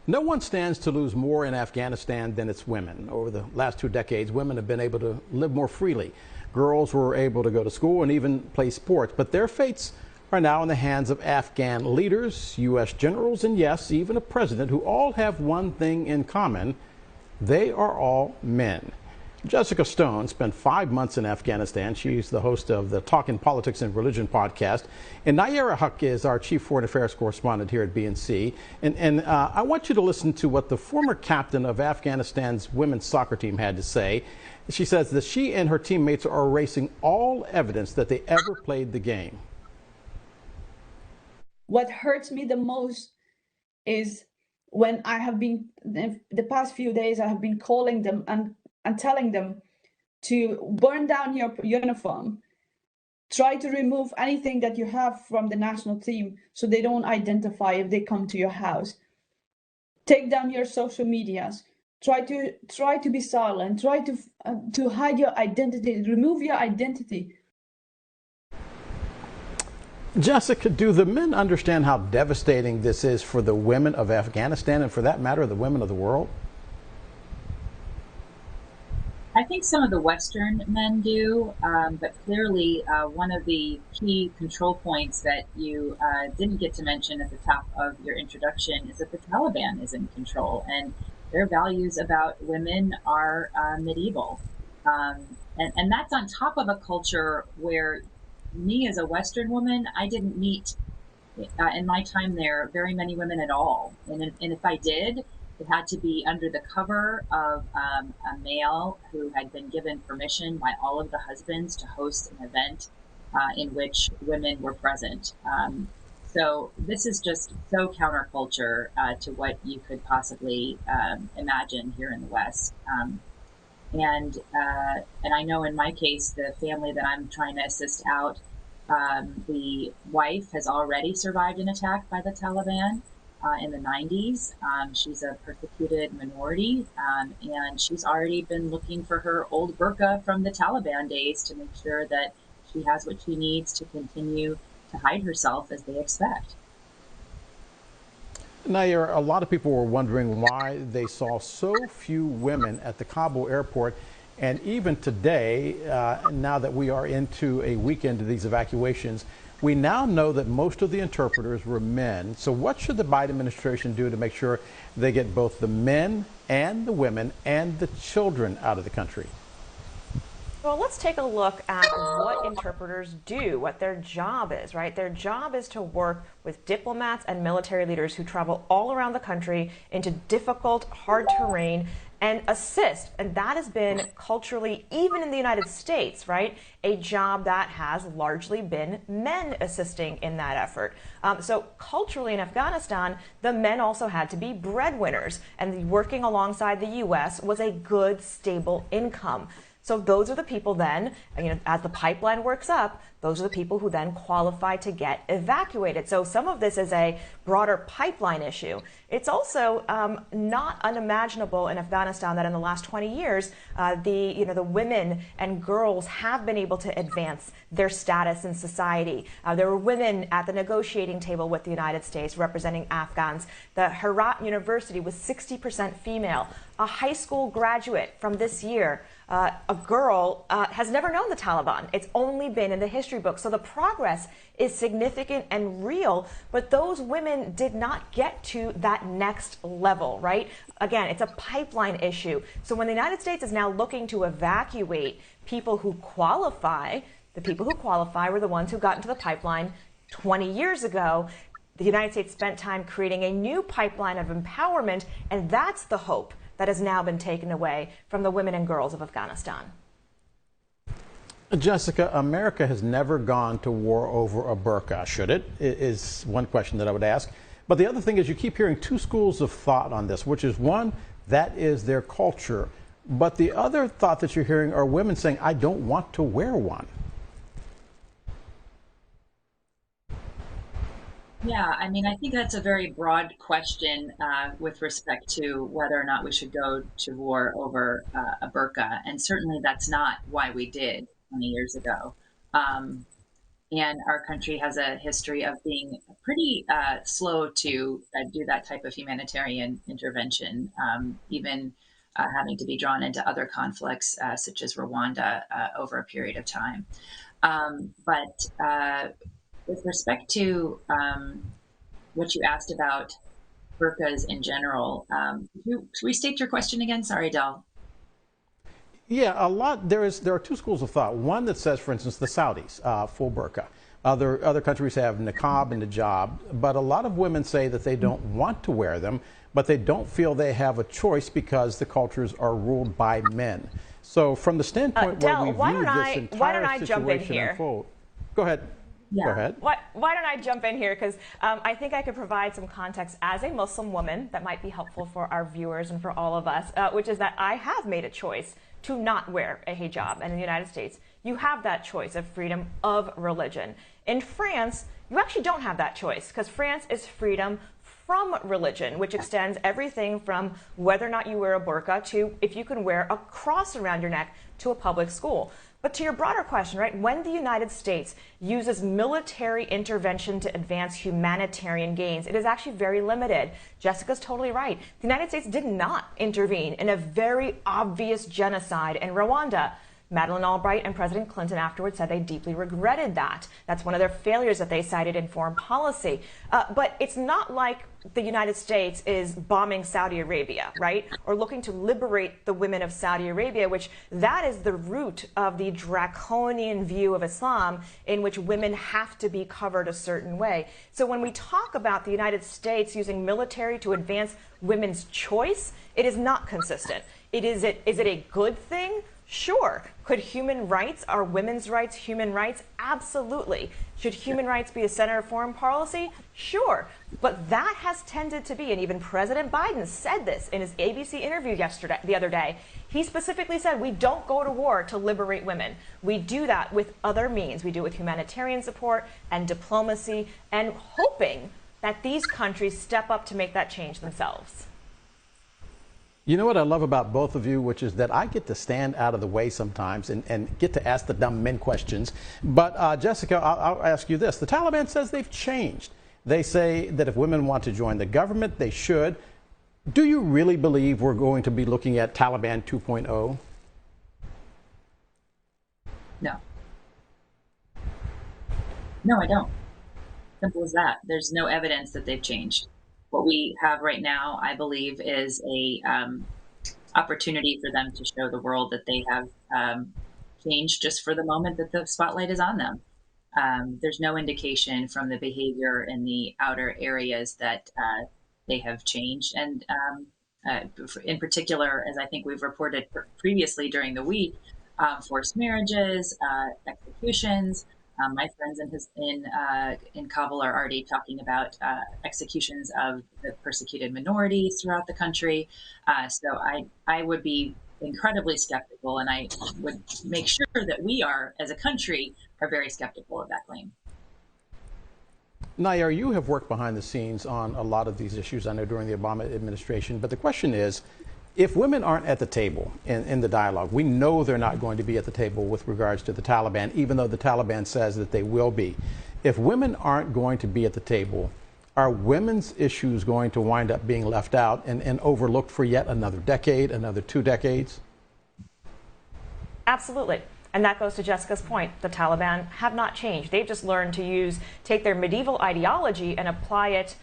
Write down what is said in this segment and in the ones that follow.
No one stands to lose more in Afghanistan than its women. Over the last 2 decades, women have been able to live more freely. Girls were able to go to school and even play sports, but their fates are now in the hands of Afghan leaders, U.S. generals, and yes, even a president who all have one thing in common. They are all men. Jessica Stone spent 5 months in Afghanistan. She's the host of the Talkin Politics and Religion podcast. And Nayyera Haq is our chief foreign affairs correspondent here at BNC. And I want you to listen to what the former captain of Afghanistan's women's soccer team had to say. She says that she and her teammates are erasing all evidence that they ever played the game. What hurts me the most is when I have been, the past few days, I have been calling them and telling them to burn down your uniform, try to remove anything that you have from the national team so they don't identify if they come to your house, take down your social medias, try to be silent, try to hide your identity, remove your identity. Jessica, do the men understand how devastating this is for the women of Afghanistan and, for that matter, the women of the world? I think some of the Western men do, but clearly one of the key control points that you didn't get to mention at the top of your introduction is that the Taliban is in control, and their values about women are medieval. And that's on top of a culture where me as a Western woman, I didn't meet in my time there very many women at all. And if I did, it had to be under the cover of a male who had been given permission by all of the husbands to host an event in which women were present. So this is just so counterculture to what you could possibly imagine here in the West. And I know in my case, the family that I'm trying to assist out, the wife has already survived an attack by the Taliban. In the 90s. She's a persecuted minority, and she's already been looking for her old burqa from the Taliban days to make sure that she has what she needs to continue to hide herself as they expect. Nayyera, a lot of people were wondering why they saw so few women at the Kabul airport. And even today, now that we are into a weekend of these evacuations, we now know that most of the interpreters were men. So what should the Biden administration do to make sure they get both the men and the women and the children out of the country? Well, let's take a look at what interpreters do, what their job is, right? Their job is to work with diplomats and military leaders who travel all around the country into difficult, hard terrain and assist. And that has been culturally, even in the United States, right, a job that has largely been men assisting in that effort. So culturally in Afghanistan, the men also had to be breadwinners, and working alongside the U.S. was a good, stable income. So those are the people then, as the pipeline works up, those are the people who then qualify to get evacuated. So some of this is a broader pipeline issue. It's also not unimaginable in Afghanistan that in the last 20 years, the women and girls have been able to advance their status in society. There were women at the negotiating table with the United States representing Afghans. The Herat University was 60% female. A high school graduate from this year, a girl, has never known the Taliban. It's only been in the history book. So the progress is significant and real, but those women did not get to that next level, right? Again, it's a pipeline issue. So when the United States is now looking to evacuate people who qualify, the people who qualify were the ones who got into the pipeline 20 years ago. The United States spent time creating a new pipeline of empowerment, and that's the hope that has now been taken away from the women and girls of Afghanistan. Jessica, America has never gone to war over a burqa, should it? Is one question that I would ask. But the other thing is, you keep hearing two schools of thought on this, which is one, that is their culture. But the other thought that you're hearing are women saying, I don't want to wear one. Yeah, I mean, I think that's a very broad question with respect to whether or not we should go to war over a burqa. And certainly that's not why we did 20 years ago. And our country has a history of being pretty slow to do that type of humanitarian intervention, even having to be drawn into other conflicts, such as Rwanda, over a period of time. But with respect to what you asked about burqas in general, can you restate your question again? Sorry, Del. Yeah, a lot. There are two schools of thought. One that says, for instance, the Saudis, full burqa. Other countries have niqab and hijab, but a lot of women say that they don't want to wear them, but they don't feel they have a choice because the cultures are ruled by men. So from the standpoint Del, where we view this entire situation unfold, go ahead. Yeah. Go ahead. Why don't I jump in here? Because I think I could provide some context as a Muslim woman that might be helpful for our viewers and for all of us, which is that I have made a choice to not wear a hijab. And in the United States, you have that choice of freedom of religion. In France, you actually don't have that choice because France is freedom from religion, which extends everything from whether or not you wear a burqa to if you can wear a cross around your neck to a public school. But to your broader question, right, when the United States uses military intervention to advance humanitarian gains, it is actually very limited. Jessica's totally right. The United States did not intervene in a very obvious genocide in Rwanda. Madeleine Albright and President Clinton afterwards said they deeply regretted that. That's one of their failures that they cited in foreign policy. But it's not like the United States is bombing Saudi Arabia, right? Or looking to liberate the women of Saudi Arabia, which that is the root of the draconian view of Islam in which women have to be covered a certain way. So when we talk about the United States using military to advance women's choice, it is not consistent. Is it a good thing? Sure. Could human rights, are women's rights human rights? Absolutely. Should human rights be the center of foreign policy? Sure. But that has tended to be, and even President Biden said this in his ABC interview the other day. He specifically said, we don't go to war to liberate women. We do that with other means. We do it with humanitarian support and diplomacy and hoping that these countries step up to make that change themselves. You know what I love about both of you, which is that I get to stand out of the way sometimes and get to ask the dumb men questions. But Jessica, I'll ask you this. The Taliban says they've changed. They say that if women want to join the government, they should. Do you really believe we're going to be looking at Taliban 2.0? No. No, I don't. Simple as that. There's no evidence that they've changed. What we have right now, I believe, is a opportunity for them to show the world that they have changed just for the moment that the spotlight is on them. There's no indication from the behavior in the outer areas that they have changed. And in particular, as I think we've reported previously during the week, forced marriages, executions. My friends in Kabul are already talking about executions of the persecuted minorities throughout the country. So I would be incredibly skeptical, and I would make sure that we are, as a country, are very skeptical of that claim. Nayyera, you have worked behind the scenes on a lot of these issues, I know, during the Obama administration. But the question is, if women aren't at the table in the dialogue, we know they're not going to be at the table with regards to the Taliban, even though the Taliban says that they will be. If women aren't going to be at the table, are women's issues going to wind up being left out and overlooked for yet another decade, another 2 decades? Absolutely. And that goes to Jessica's point. The Taliban have not changed. They've just learned to take their medieval ideology and apply it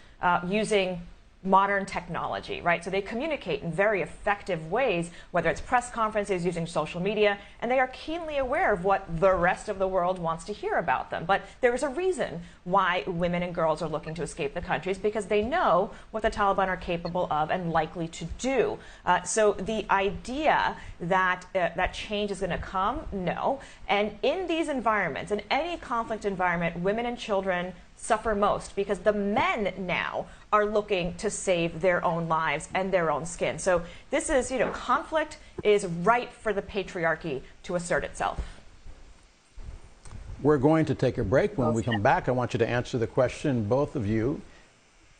using modern technology, right? So they communicate in very effective ways, whether it's press conferences, using social media, and they are keenly aware of what the rest of the world wants to hear about them. But there is a reason why women and girls are looking to escape the countries, because they know what the Taliban are capable of and likely to do. So the idea that that change is going to come, no. And in these environments, in any conflict environment, women and children suffer most because the men now are looking to save their own lives and their own skin. So this is, conflict is ripe for the patriarchy to assert itself. We're going to take a break. When we come back, I want you to answer the question, both of you.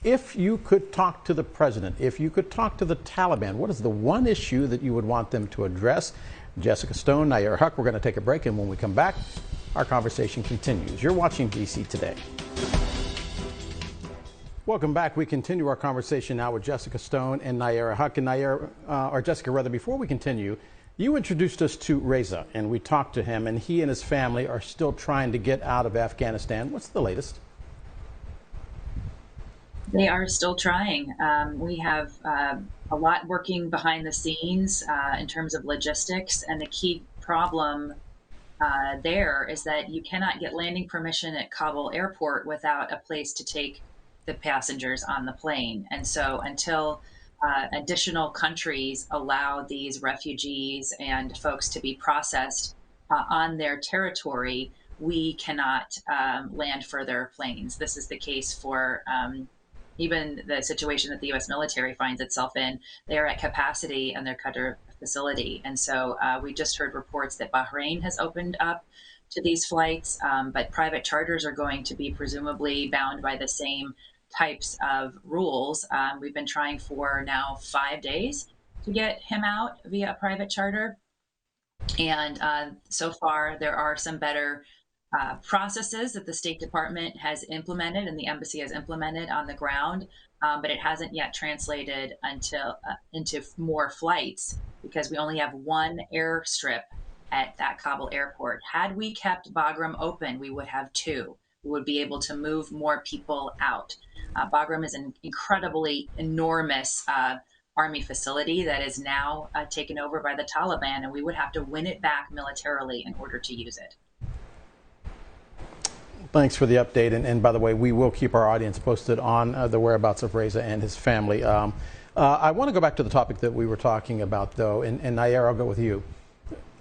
If you could talk to the president, if you could talk to the Taliban, what is the one issue that you would want them to address? Jessica Stone, Nayyera Haq. We're going to take a break, and when we come back, Our conversation continues. You're watching DC Today. Welcome back. We continue our conversation now with Jessica Stone and Nayyera Haq. And Nayyera, or Jessica rather, before we continue, you introduced us to Reza, and we talked to him, and he and his family are still trying to get out of Afghanistan. What's the latest? They are still trying. We have a lot working behind the scenes in terms of logistics, and the key problem there is that you cannot get landing permission at Kabul airport without a place to take the passengers on the plane. And so until additional countries allow these refugees and folks to be processed on their territory, we cannot land further planes. This is the case for even the situation that the U.S. military finds itself in. They are at capacity in their Qatar facility. And so we just heard reports that Bahrain has opened up to these flights, but private charters are going to be presumably bound by the same types of rules. We've been trying for now 5 days to get him out via a private charter. And so far, there are some better processes that the State Department has implemented and the embassy has implemented on the ground, but it hasn't yet translated into more flights because we only have one airstrip at that Kabul airport. Had we kept Bagram open, we would have two. We would be able to move more people out. Bagram is an incredibly enormous army facility that is now taken over by the Taliban, and we would have to win it back militarily in order to use it. Thanks for the update. And by the way, we will keep our audience posted on the whereabouts of Reza and his family. I want to go back to the topic that we were talking about, though, and Nayyera, I'll go with you.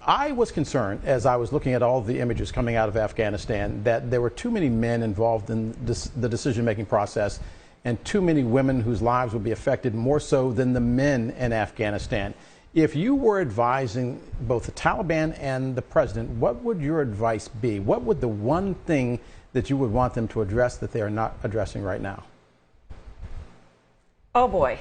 I was concerned, as I was looking at all the images coming out of Afghanistan, that there were too many men involved in the decision-making process and too many women whose lives would be affected more so than the men in Afghanistan. If you were advising both the Taliban and the president, what would your advice be? What would the one thing that you would want them to address that they are not addressing right now? Oh, boy.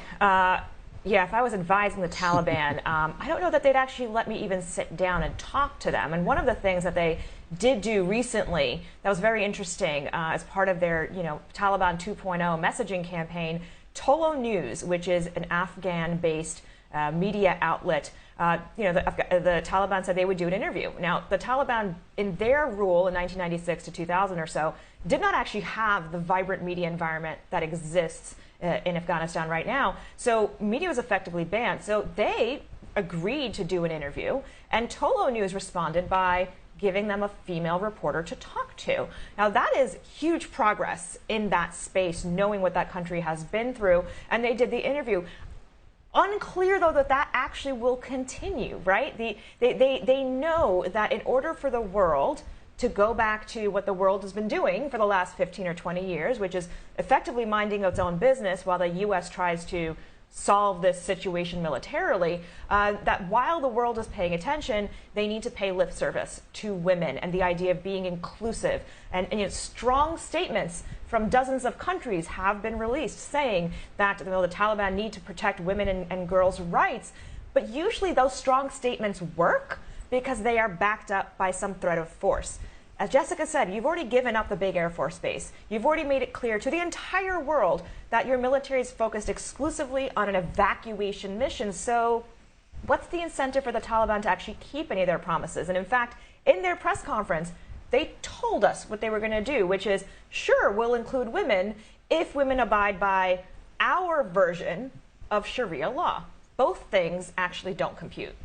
Yeah, if I was advising the Taliban, I don't know that they'd actually let me even sit down and talk to them. And one of the things that they did do recently that was very interesting as part of their, Taliban 2.0 messaging campaign, Tolo News, which is an Afghan-based media outlet, the Taliban said they would do an interview. Now, the Taliban, in their rule in 1996 to 2000 or so, did not actually have the vibrant media environment that exists in Afghanistan right now. So media was effectively banned. So they agreed to do an interview, and Tolo News responded by giving them a female reporter to talk to. Now, that is huge progress in that space, knowing what that country has been through, and they did the interview. Unclear, though, that actually will continue, right? They know that in order for the world to go back to what the world has been doing for the last 15 or 20 years, which is effectively minding its own business while the U.S. tries to solve this situation militarily, that while the world is paying attention, they need to pay lip service to women and the idea of being inclusive. And strong statements from dozens of countries have been released saying that the Taliban need to protect women and girls' rights. But usually those strong statements work because they are backed up by some threat of force. As Jessica said, you've already given up the big Air Force base. You've already made it clear to the entire world that your military is focused exclusively on an evacuation mission. So what's the incentive for the Taliban to actually keep any of their promises? And in fact, in their press conference, they told us what they were going to do, which is, sure, we'll include women if women abide by our version of Sharia law. Both things actually don't compute.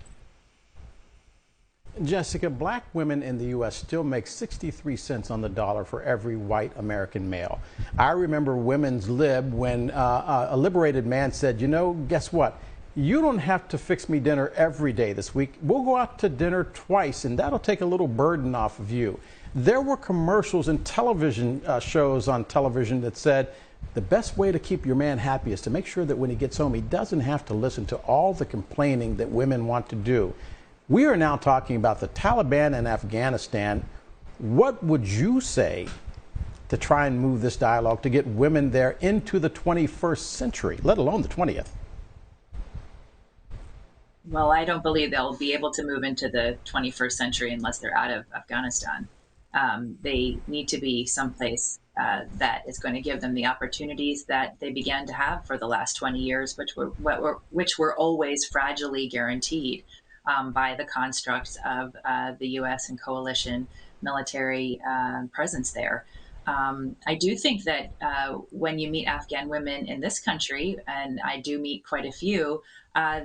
Jessica, black women in the U.S. still make 63 cents on the dollar for every white American male. I remember Women's Lib when a liberated man said, guess what? You don't have to fix me dinner every day this week. We'll go out to dinner twice, and that'll take a little burden off of you. There were commercials and television shows on television that said the best way to keep your man happy is to make sure that when he gets home, he doesn't have to listen to all the complaining that women want to do. We are now talking about the Taliban and Afghanistan. What would you say to try and move this dialogue to get women there into the 21st century, let alone the 20th? Well, I don't believe they'll be able to move into the 21st century unless they're out of Afghanistan. They need to be someplace that is going to give them the opportunities that they began to have for the last 20 years, which were always fragilely guaranteed by the constructs of the U.S. and coalition military presence there. I do think that when you meet Afghan women in this country, and I do meet quite a few,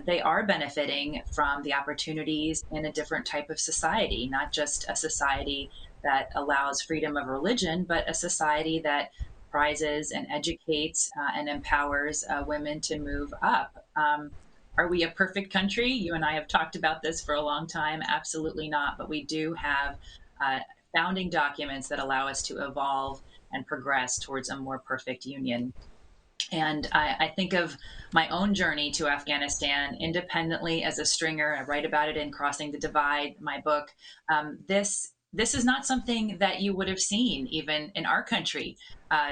they are benefiting from the opportunities in a different type of society, not just a society that allows freedom of religion, but a society that prizes and educates and empowers women to move up. Are we a perfect country? You and I have talked about this for a long time. Absolutely not. But we do have founding documents that allow us to evolve and progress towards a more perfect union. And I think of my own journey to Afghanistan independently as a stringer. I write about it in Crossing the Divide, my book. This is not something that you would have seen even in our country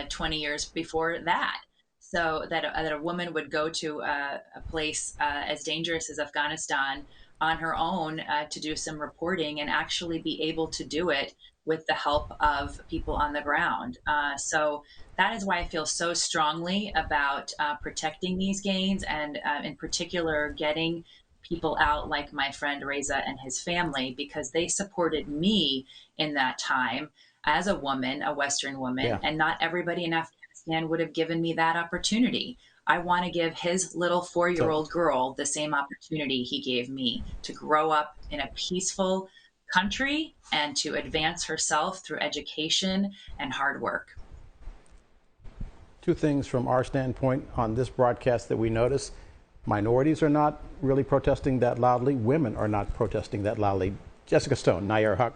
20 years before that. So that a woman would go to a place as dangerous as Afghanistan on her own to do some reporting and actually be able to do it with the help of people on the ground. So that is why I feel so strongly about protecting these gains and in particular getting people out like my friend Reza and his family, because they supported me in that time as a woman, a Western woman, Yeah. and not everybody in Afghanistan would have given me that opportunity. I want to give his little 4-year-old girl the same opportunity he gave me to grow up in a peaceful country and to advance herself through education and hard work. Two things from our standpoint on this broadcast that we notice. Minorities are not really protesting that loudly. Women are not protesting that loudly. Jessica Stone, Nayyera Haq.